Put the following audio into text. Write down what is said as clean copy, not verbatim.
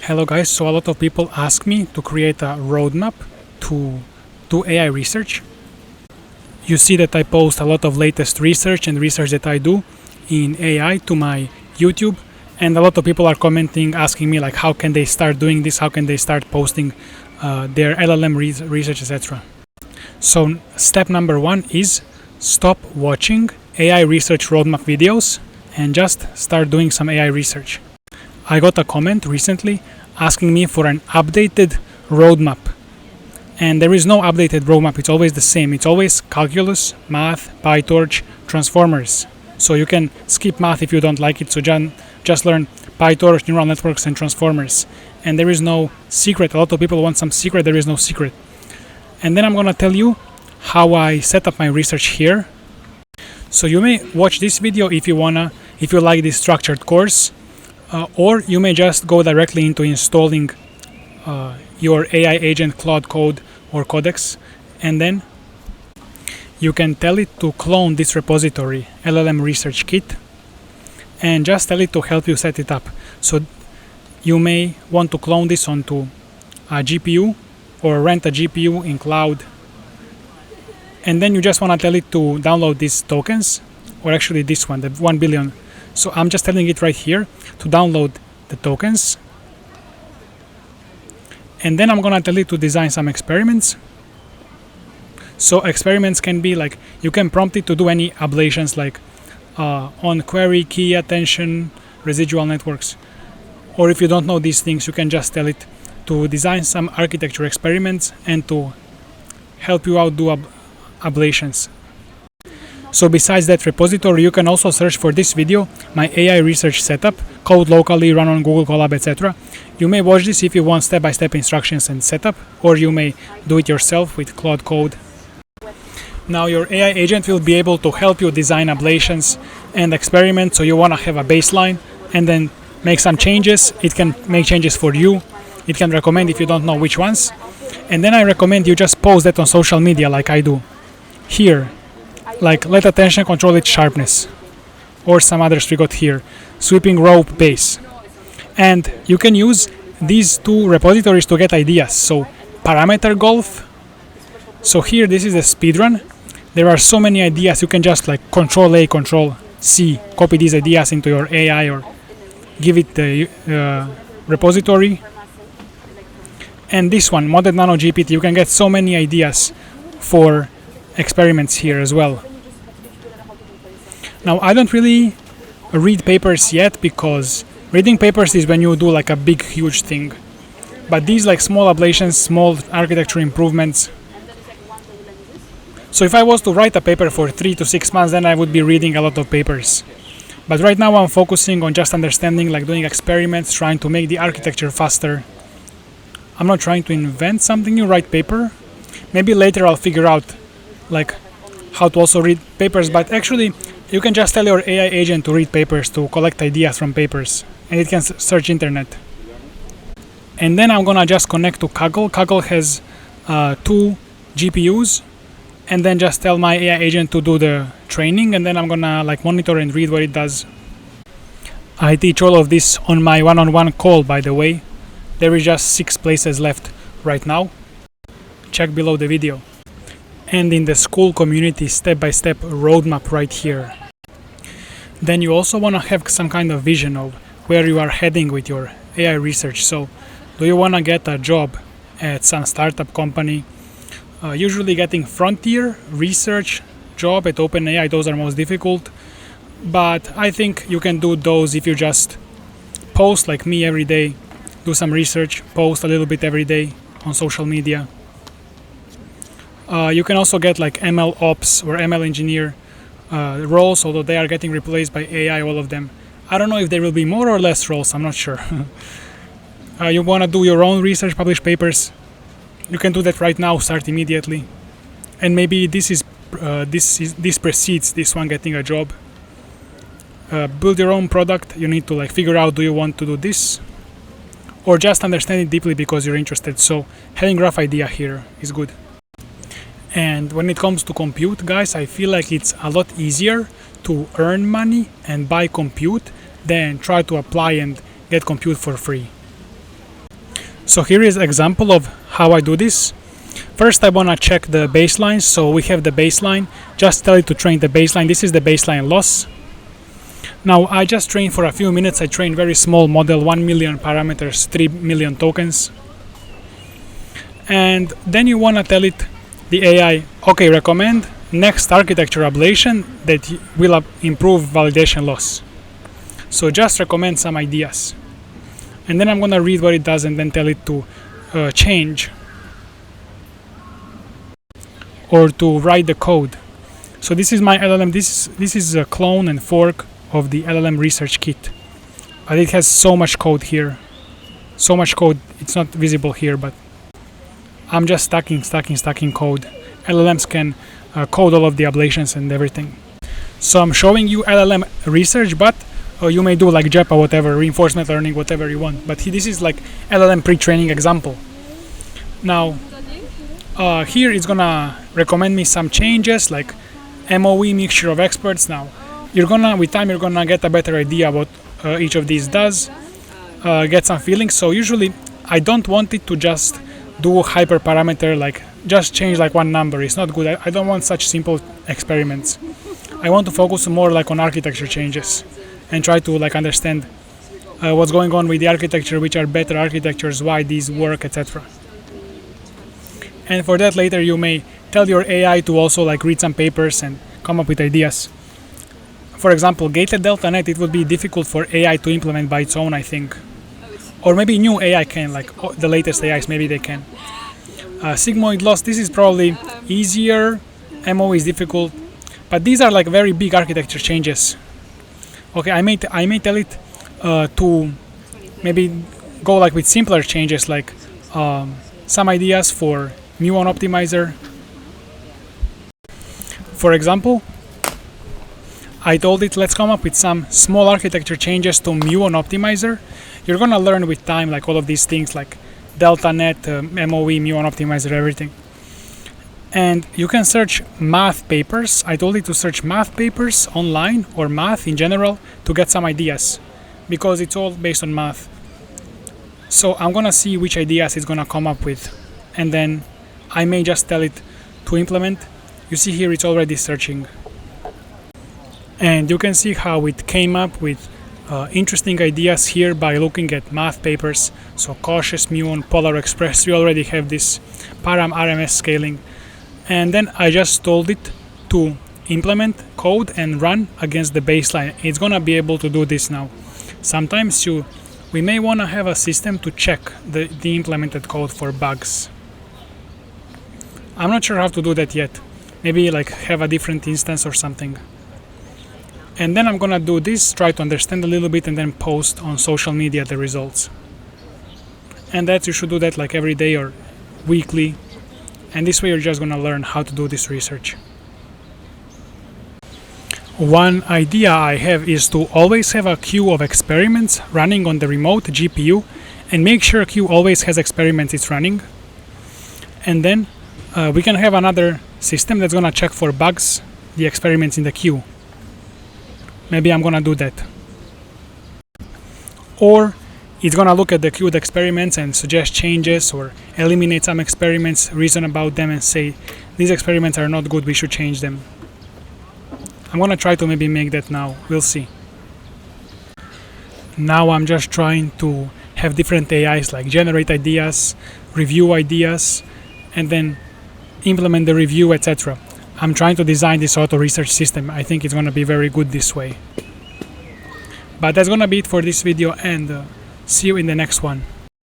Hello guys, so a lot of people ask me to create a roadmap to do AI research. You see that I post a lot of latest research and research that I do in AI to my YouTube, and a lot of people are commenting asking me like how can they start doing this, how can they start posting their LLM research, etc. So step number 1 is stop watching AI research roadmap videos and just start doing some AI research. I got a comment recently asking me for an updated roadmap, and there is no updated roadmap. It's always the same. It's always calculus, math, PyTorch, transformers. So you can skip math if you don't like it, so just learn PyTorch, neural networks and transformers. And there is no secret. A lot of people want some secret. There is no secret. And then I'm gonna tell you how I set up my research here. So you may watch this video if you like this structured course, or you may just go directly into installing your AI agent Claude Code or Codex, and then you can tell it to clone this repository, LLM Research Kit, and just tell it to help you set it up. So you may want to clone this onto a GPU or rent a GPU in cloud, and then you just want to tell it to download these tokens, or actually this one, the 1 billion. So I'm just telling it right here to download the tokens, and then I'm gonna tell it to design some experiments. So experiments can be like, you can prompt it to do any ablations like on query, key, attention, residual networks. Or if you don't know these things, you can just tell it to design some architecture experiments and to help you out do ablations. So besides that repository, you can also search for this video, my AI research setup, code locally, run on Google Colab, etc. You may watch this if you want step-by-step instructions and setup, or you may do it yourself with Claude Code. Now your AI agent will be able to help you design ablations and experiments, so you want to have a baseline and then make some changes. It can make changes for you. It can recommend if you don't know which ones. And then I recommend you just post that on social media like I do here. Like let attention control its sharpness, or some others we got here, sweeping rope base. And you can use these two repositories to get ideas. So parameter golf. So here this is a speedrun. There are so many ideas. You can just like control A, control C, copy these ideas into your AI or give it the repository. And this one, modded nano GPT, you can get so many ideas for experiments here as well. Now I don't really read papers yet, because reading papers is when you do like a big huge thing, but these like small ablations, small architecture improvements. So if I was to write a paper for 3 to 6 months, then I would be reading a lot of papers. But right now I'm focusing on just understanding, like doing experiments, trying to make the architecture faster. I'm not trying to invent something new, write paper. Maybe later I'll figure out like how to also read papers, but actually you can just tell your AI agent to read papers, to collect ideas from papers, and it can search internet. And then I'm gonna just connect to Kaggle. Kaggle has 2 GPUs, and then just tell my AI agent to do the training, and then I'm gonna like monitor and read what it does. I teach all of this on my one-on-one call, by the way. There is just 6 places left right now. Check below the video. And in the Skool community step-by-step roadmap right here. Then you also want to have some kind of vision of where you are heading with your AI research. So do you want to get a job at some startup company? Usually getting frontier research job at OpenAI, those are most difficult. But I think you can do those if you just post like me every day, do some research, post a little bit every day on social media. You can also get like ML ops or ML engineer roles, although they are getting replaced by AI, all of them. I don't know if there will be more or less roles, I'm not sure. You want to do your own research, publish papers. You can do that right now, start immediately. And maybe this precedes this one getting a job. Build your own product. You need to like figure out, do you want to do this? Or just understand it deeply because you're interested. So having rough idea here is good. And when it comes to compute, guys, I feel like it's a lot easier to earn money and buy compute than try to apply and get compute for free. So here is an example of how I do this. First I want to check the baseline. So we have the baseline. Just tell it to train the baseline. This is the baseline loss. Now I just trained for a few minutes. I trained very small model, 1 million parameters, 3 million tokens. And then you want to tell it, the AI, okay, recommend next architecture ablation that will improve validation loss. So just recommend some ideas. And then I'm going to read what it does and then tell it to change or to write the code. So this is my LLM. This is a clone and fork of the LLM research kit. But it has so much code here. So much code, it's not visible here, but I'm just stacking code. LLMs can code all of the ablations and everything. So I'm showing you LLM research, but you may do like JEPA, whatever, reinforcement learning, whatever you want. But this is like LLM pre-training example. Now, here it's gonna recommend me some changes like MOE, mixture of experts. Now, with time you're gonna get a better idea what each of these does, get some feelings. So usually I don't want it to just do hyperparameter, like just change like one number. It's not good. I don't want such simple experiments. I want to focus more like on architecture changes and try to like understand what's going on with the architecture, which are better architectures, why these work, etc. And for that later you may tell your AI to also like read some papers and come up with ideas. For example, gated delta net, it would be difficult for AI to implement by its own, I think. Or maybe new AI can, like the latest AIs, maybe they can. Sigmoid loss, this is probably easier. MO is difficult. But these are like very big architecture changes. Okay, I may tell it to maybe go like with simpler changes, like some ideas for muon optimizer. For example, I told it, let's come up with some small architecture changes to muon optimizer. You're gonna learn with time like all of these things like delta net, MOE, muon optimizer, everything. And you can search math papers. I told it to search math papers online or math in general to get some ideas because it's all based on math. So I'm gonna see which ideas it's gonna come up with and then I may just tell it to implement. You see here it's already searching. And you can see how it came up with interesting ideas here by looking at math papers. So cautious muon, polar express, we already have this param RMS scaling. And then I just told it to implement code and run against the baseline. It's gonna be able to do this now. Sometimes we may wanna have a system to check the implemented code for bugs. I'm not sure how to do that yet. Maybe like have a different instance or something. And then I'm gonna do this, try to understand a little bit and then post on social media the results. And that you should do that like every day or weekly. And this way you're just gonna learn how to do this research. One idea I have is to always have a queue of experiments running on the remote GPU and make sure queue always has experiments it's running. And then we can have another system that's gonna check for bugs, the experiments in the queue. Maybe I'm gonna do that. Or it's gonna look at the queued experiments and suggest changes or eliminate some experiments, reason about them and say these experiments are not good, we should change them. I'm gonna try to maybe make that now, we'll see. Now I'm just trying to have different AIs like generate ideas, review ideas, and then implement the review, etc. I'm trying to design this auto research system. I think it's gonna be very good this way. But that's gonna be it for this video and see you in the next one.